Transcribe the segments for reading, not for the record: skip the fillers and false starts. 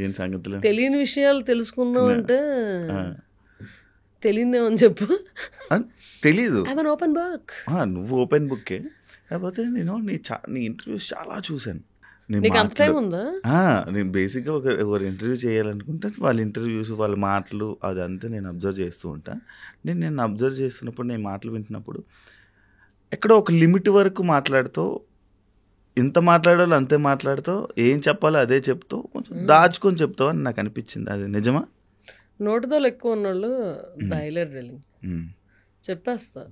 ఏం సంగతులు? తెలియని విషయాలు తెలుసుకుందాం అంటే తెలియదేమని చెప్పు. తెలీదు. Open book. నువ్వు ఓపెన్ బుక్కే. కాకపోతే నేను నీ ఇంటర్వ్యూస్ చాలా చూశాను. నీకు అంత టైం ఉందా? నేను బేసిక్గా ఒకరు ఇంటర్వ్యూ చేయాలనుకుంటే వాళ్ళ ఇంటర్వ్యూస్, వాళ్ళ మాటలు అదంతా నేను అబ్జర్వ్ చేస్తూ ఉంటాను. నేను అబ్జర్వ్ చేస్తున్నప్పుడు, నేను మాటలు వింటున్నప్పుడు ఎక్కడో ఒక లిమిట్ వరకు మాట్లాడుతూ, ఎంత మాట్లాడాలో అంతే మాట్లాడుతూ, ఏం చెప్పాలో అదే చెప్తూ, కొంచెం దాచుకొని చెప్తావు అని నాకు అనిపించింది. అది నిజమా? నోటితో ఎక్కువ ఉన్నోళ్ళు హైలైట్ రీలింగ్ చెప్పేస్తా.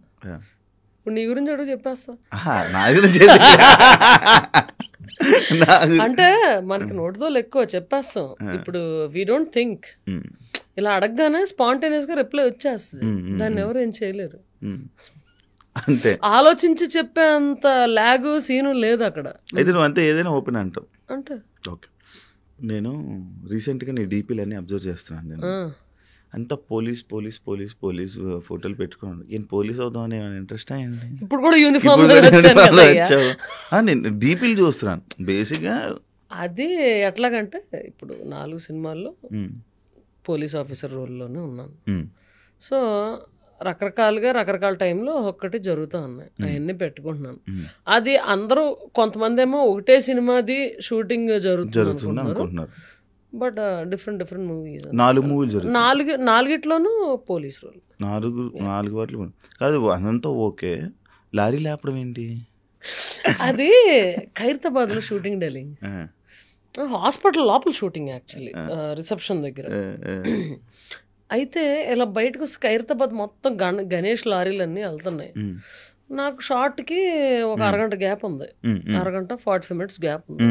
ఇప్పుడు నీ గురించి అడుగు చెప్పేస్తా. నా గురించి అంటే మనకి నోటితో ఎక్కువ చెప్పేస్తాం. ఇప్పుడు వీ డోంట్ థింక్, ఇలా అడగగానే స్పాంటేనియస్ గా రిప్లై వచ్చేస్తుంది. దాన్ని ఎవరు ఏం చేయలేరు. అంతే, ఆలోచించి చెప్పే అంత లాగు సీను లేదు అక్కడ. అయితే నువ్వు అంతే ఏదైనా ఓపెన్ అంటావు అంటే. ఓకే, నేను రీసెంట్గా నీ డీపీలన్నీ అబ్జర్వ్ చేస్తున్నాను. నేను అంతా పోలీస్ ఫోటోలు పెట్టుకున్నాను. ఏం పోలీస్ అవుదామని ఇంట్రెస్ట్ అయ్యండి. ఇప్పుడు కూడా యూనిఫామ్ వచ్చావు. నేను డీపీలు చూస్తున్నాను బేసిక్గా. అది ఎట్లాగంటే ఇప్పుడు 4 సినిమాల్లో పోలీస్ ఆఫీసర్ రోల్లోనే ఉన్నాను. సో రకరకాలుగా రకరకాల టైంలో ఒక్కటి జరుగుతూ ఉన్నాయి. అవన్నీ పెట్టుకుంటున్నాను. అది అందరూ కొంతమంది ఏమో ఒకటే సినిమాది షూటింగ్ జరుగుతుంది అనుకుంటున్నారు. But different movies. 4 మూవీలు జరుగుతాయి. 4 పోలీస్ రోల్. 4 వాటిలో కాదు, అదంతా ఓకే. లారీ లేపడం ఏంటి? అది ఖైరతాబాద్ లో షూటింగ్ డెలింగ్, హాస్పిటల్ లోపల షూటింగ్ యాక్చువల్లీ, రిసెప్షన్ దగ్గర. అయితే ఇలా బయటకు వస్తే ఖైరతాబాద్ మొత్తం గణేష్ లారీలన్నీ వెళ్తున్నాయి. నాకు షార్ట్కి ఒక అరగంట గ్యాప్ ఉంది, అరగంట 45 minutes గ్యాప్ ఉంది.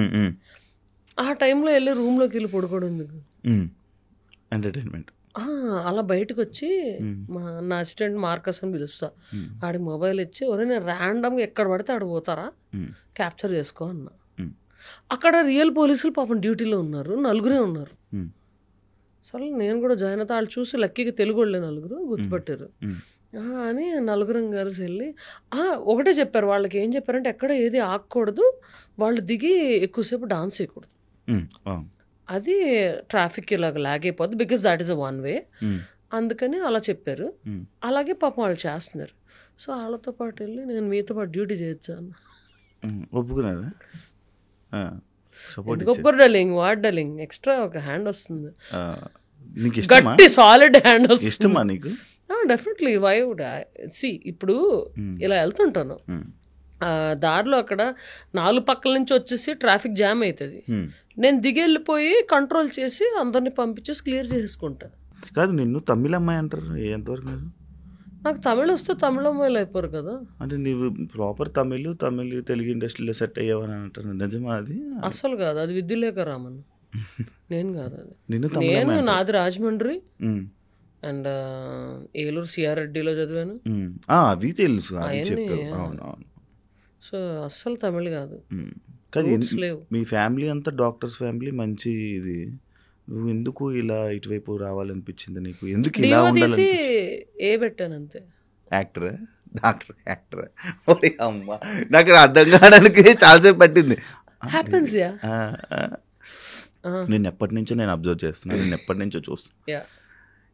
ఆ టైంలో వెళ్ళి రూమ్లోకి వెళ్ళి పడుకోవడం ఎందుకు, ఎంటర్టైన్మెంట్. అలా బయటకు వచ్చి నా అసిస్టెంట్ మార్కస్ అని పిలుస్తా. ఆడికి మొబైల్ ఇచ్చి, ఒరే నేను ర్యాండమ్గా ఎక్కడ పడితే ఆడ పోతారా, క్యాప్చర్ చేసుకో అన్నా. అక్కడ రియల్ పోలీసులు పాపం డ్యూటీలో ఉన్నారు, 4 ఉన్నారు. సరే నేను కూడా జాయిన్ అవుతా. వాళ్ళు చూసి లక్కీగా తెలుగు వాళ్ళే 4 గుర్తుపట్టారు అని 4 కలిసి వెళ్ళి ఒకటే చెప్పారు. వాళ్ళకి ఏం చెప్పారంటే ఎక్కడ ఏది ఆగకూడదు, వాళ్ళు దిగి ఎక్కువసేపు డాన్స్ చేయకూడదు, అది ట్రాఫిక్ ఇలాగ లాగ్ అయిపోద్ది, because that is a one way, అందుకని అలా చెప్పారు. అలాగే పాపం వాళ్ళు చేస్తున్నారు. సో వాళ్ళతో పాటు వెళ్ళి నేను మీతో పాటు డ్యూటీ చేయొచ్చాను. ఒప్పుకున్నారా? డలింగ్ వాట్ డలింగ్ ఎక్స్ట్రా ఒక హ్యాండ్ వస్తుంది, గట్టి గట్టి సాలిడ్ హ్యాండ్ వస్తుంది. ఇష్టమా నీకు? Definitely. Why would I see, ఇప్పుడు ఇలా వెళ్తుంటాను దారిలో, అక్కడ 4 పక్కల నుంచి వచ్చేసి ట్రాఫిక్ జామ్ అవుతుంది. నేను దిగెళ్ళిపోయి కంట్రోల్ చేసి అందరిని పంపించేసి క్లియర్ చేసుకుంటా. కాదు, నిన్ను తమిళ అమ్మాయి అంటారు, ఎంతవరకు? నాకు తమిళ వస్తే తమిళ అమ్మాయిలు అయిపోరు కదా. అంటే నీవు ప్రాపర్ తెలుగు ఇండస్ట్రీలో సెట్ అయ్యావని అంటారు, నిజమా? అది అస్సలు కాదు, అది విద్యులేఖ రామన్, నేను కాదు. అది నేను, నాది రాజమండ్రి అండ్ ఏలూరు సిఆర్ రెడ్డిలో చదివాను. అవి తెలుసు. సో అస్సలు తమిళ్ కాదు. మీ ఫ్యామిలీ అంతా డాక్టర్స్ ఫ్యామిలీ, మంచి ఇది. నువ్వు ఎందుకు ఇలా ఇటువైపు రావాలనిపించింది నీకు? ఎందుకు ఇలా ఉండాలి? ఏ పెట్టాను అంతే. యాక్టరా, యాక్టరా? అమ్మ, నాకు అర్థం కావడానికి చాలాసేపు పట్టింది. నేను ఎప్పటి నుంచో నేను అబ్జర్వ్ చేస్తున్నాను, నేను ఎప్పటి నుంచో చూస్తున్నా.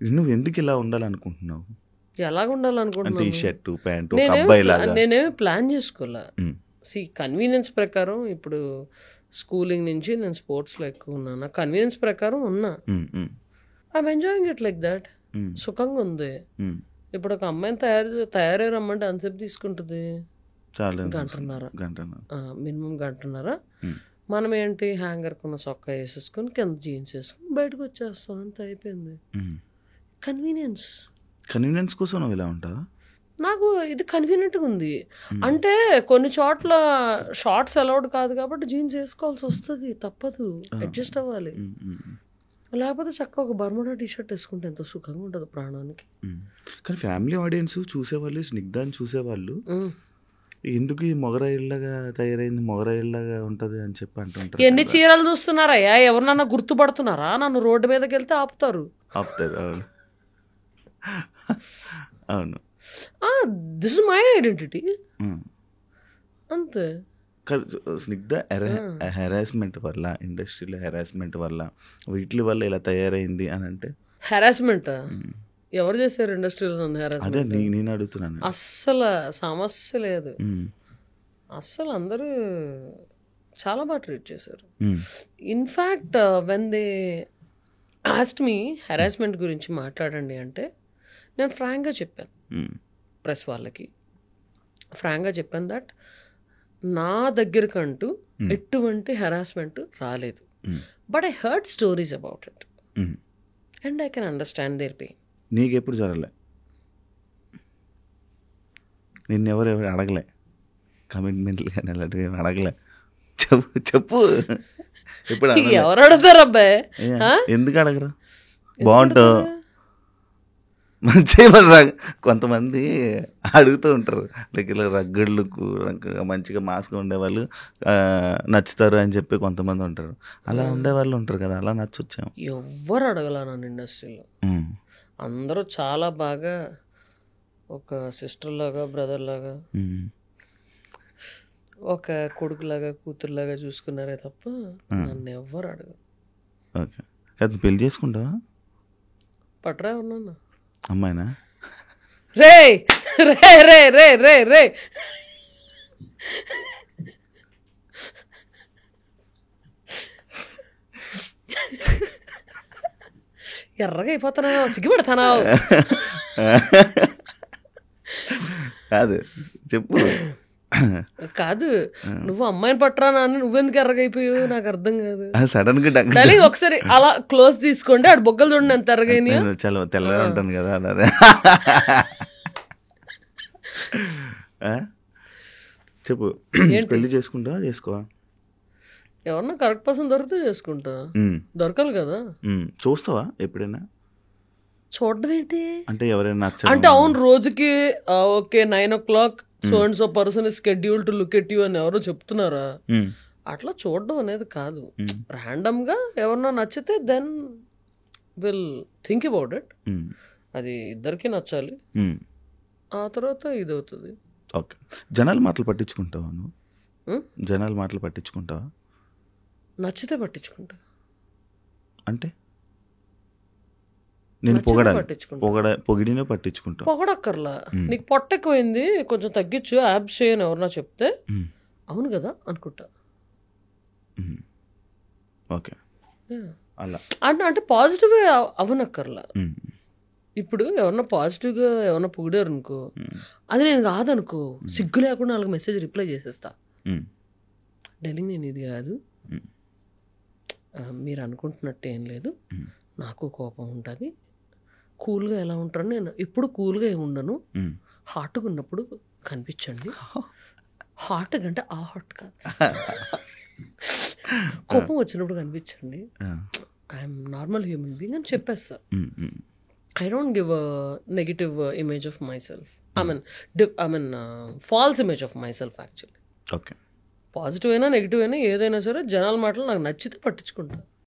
నువ్వు ఎందుకు ఇలా ఉండాలనుకుంటున్నావు? ఎలాగ ఉండాలనుకుంటున్నావు? ఈ షర్టు ప్యాంటు అబ్బాయి లాగా నేనేమి ప్లాన్ చేసుకోలే. కన్వీనియన్స్ ప్రకారం ఇప్పుడు స్కూలింగ్ నుంచి నేను స్పోర్ట్స్లో ఎక్కువ ఉన్నా, నాకు కన్వీనియన్స్ ప్రకారం ఉన్నా. I'm enjoying it like that. సుఖంగా ఉంది. ఇప్పుడు ఒక అమ్మాయిని తయారై రమ్మంటే అంతసేపు తీసుకుంటుంది, గంటన్నర మినిమం, గంటన్నర. మనం ఏంటి, హ్యాంగర్ కొన్న సొక్క వేసేసుకొని కింద జీన్స్ వేసుకొని బయటకు వచ్చేస్తాం, అంత అయిపోయింది. కన్వీనియన్స్ కోసం నువ్వు ఇలా ఉంటావా? నాకు ఇది కన్వీనియంట్గా ఉంది. అంటే కొన్ని చోట్ల షార్ట్స్ అలౌడ్ కాదు కాబట్టి జీన్స్ వేసుకోవాల్సి వస్తుంది, తప్పదు, అడ్జస్ట్ అవ్వాలి. లేకపోతే చక్కగా ఒక బర్ముడా టీషర్ట్ వేసుకుంటే ఎంతో సుఖంగా ఉంటుంది ప్రాణానికి. కానీ ఫ్యామిలీ ఆడియన్స్ చూసేవాళ్ళు, స్నిగ్ధాన్ని చూసేవాళ్ళు, ఎందుకు ఈ మొగరాయిల్లాగా తయారైంది, మొగరాయిల్లాగా ఉంటుంది అని చెప్పి అంటుంటారు. ఎన్ని చీరలు చూస్తున్నారయ్యా, ఎవరినన్నా గుర్తుపడుతున్నారా? నన్ను రోడ్డు మీదకి వెళ్తే ఆపుతారు. అవును అవును. దిస్ ఇస్ మై ఐడెంటిటీ అంతే. స్నిగ్ధ హెరాస్మెంట్ వల్ల, ఇండస్ట్రీలో హెరాస్మెంట్ వల్ల, వీటి వల్ల ఇలా తయారైంది అని అంటే హెరాస్మెంట్ ఎవరు చేశారు ఇండస్ట్రీలో నన్ను అదే హెరాస్మెంట్? నేను అడుగుతున్నాను. అస్సలు సమస్య లేదు. అస్సలు అందరూ చాలా బాగా ట్రీట్ చేశారు. In fact when they asked me harassment గురించి మాట్లాడండి అంటే నేను ఫ్రాంక్గా చెప్పాను ప్రెస్ వాళ్ళకి. ఫ్రాంక్గా చెప్పాను దట్ నా దగ్గరకంటూ ఎటువంటి హెరాస్మెంట్ రాలేదు, but I heard stories about it and I can understand their pain. నీకెప్పుడు జరగలే? నిన్నెవరు అడగలే కమిట్మెంట్లు కానీ అలాంటివి అడగలే? చెప్పు ఇప్పుడు ఎవరు అడుగుతారు అబ్బాయి? ఎందుకు అడగరు? బాగుంటావు మంచిగా. కొంతమంది అడుగుతూ ఉంటారు లైక్ ఇలా రగ్గడ్లు మంచిగా మాస్గా ఉండేవాళ్ళు నచ్చుతారు అని చెప్పి కొంతమంది ఉంటారు. అలా ఉండేవాళ్ళు ఉంటారు కదా, అలా నచ్చొచ్చాము. ఎవ్వరు అడగల నన్ను ఇండస్ట్రీలో. అందరూ చాలా బాగా ఒక సిస్టర్ లాగా, బ్రదర్ లాగా, ఒక కొడుకులాగా, కూతురులాగా చూసుకున్నారే తప్ప నన్ను ఎవ్వరు అడగరు. ఓకే, కాదు పెళ్లి చేసుకుంటావా? పట్రా ఉన్నా అమ్మాయినా? రే రే రే రే రే రే ఎర్రగా అయిపోతున్నావు, సిగ్గుపడతానావు. కాదు చెప్పు. కాదు, నువ్వు అమ్మాయిని పట్టరా అని నువ్వెందుకు ఎర్రగా అయిపోయావు నాకు అర్థం కాదు. సడన్ గా డార్లింగ్ ఒకసారి అలా క్లోజ్ తీసుకోండి, ఆడు బొగ్గలు చూడండి ఎంత ఎర్రగైనా. చాలా తెల్లగా ఉంటాను కదా అలా. చెప్పు, పెళ్లి చేసుకుంటా చేసుకోవా? ఎవరన్నా కరెక్ట్ పర్సన్ దొరికితే చేసుకుంటా, దొరకాలి కదా. చూస్తావా ఎప్పుడైనా? చూడడం ఏంటి అంటే ఎవరైనా అంటే అవును రోజుకి okay 9 o'clock so and so person is schedule to look at you అని ఎవరో చెప్తున్నారా? అట్లా చూడడం అనేది కాదు. ర్యాండమ్ గా ఎవరన్నా నచ్చితే then will think about it. అది ఇద్దరికి నచ్చాలి, ఆ తర్వాత ఇది అవుతుంది. ఓకే, జనాల మాటలు పట్టించుకుంటావా నువ్వు? జనాల మాటలు పట్టించుకుంటావా? నచ్చితే పట్టించుకుంటా. అంటే నేను పొగిడినే పట్టించుకుంటా. పొగడక్కర్లా, నీకు పొట్ట ఎక్కువైంది కొంచెం తగ్గించు, యాబ్స్ చేయని ఎవరన్నా చెప్తే అవును కదా అనుకుంటా. ఓకే, అలా అంటే పాజిటివ్ అవనక్కర్లా. ఇప్పుడు ఎవరన్నా పాజిటివ్గా ఎవరన్నా పొగిడారు అనుకో, అది నేను కాదనుకో, సిగ్గు లేకుండా వాళ్ళకి మెసేజ్ రిప్లై చేసేస్తా. డార్లింగ్ నేను ఇది కాదు, మీరు అనుకుంటున్నట్టు ఏం లేదు, నాకు కోపం ఉంటుంది, కూల్గా ఎలా ఉంటాను నేను ఎప్పుడు కూల్గా ఏమి ఉండను, హాట్గా ఉన్నప్పుడు కనిపించండి. హాట్ అంటే ఆ హాట్ కాదు, కోపం వచ్చినప్పుడు కనిపించండి, ఐఎమ్ నార్మల్ హ్యూమన్ బీయింగ్ అని చెప్పేస్తా. I don't give a negative image of myself. I mean false image of myself actually. Okay. Positive అయినా నెగిటివ్ అయినా ఏదైనా సరే జనాల మాటలు నాకు నచ్చితే పట్టించుకుంటా.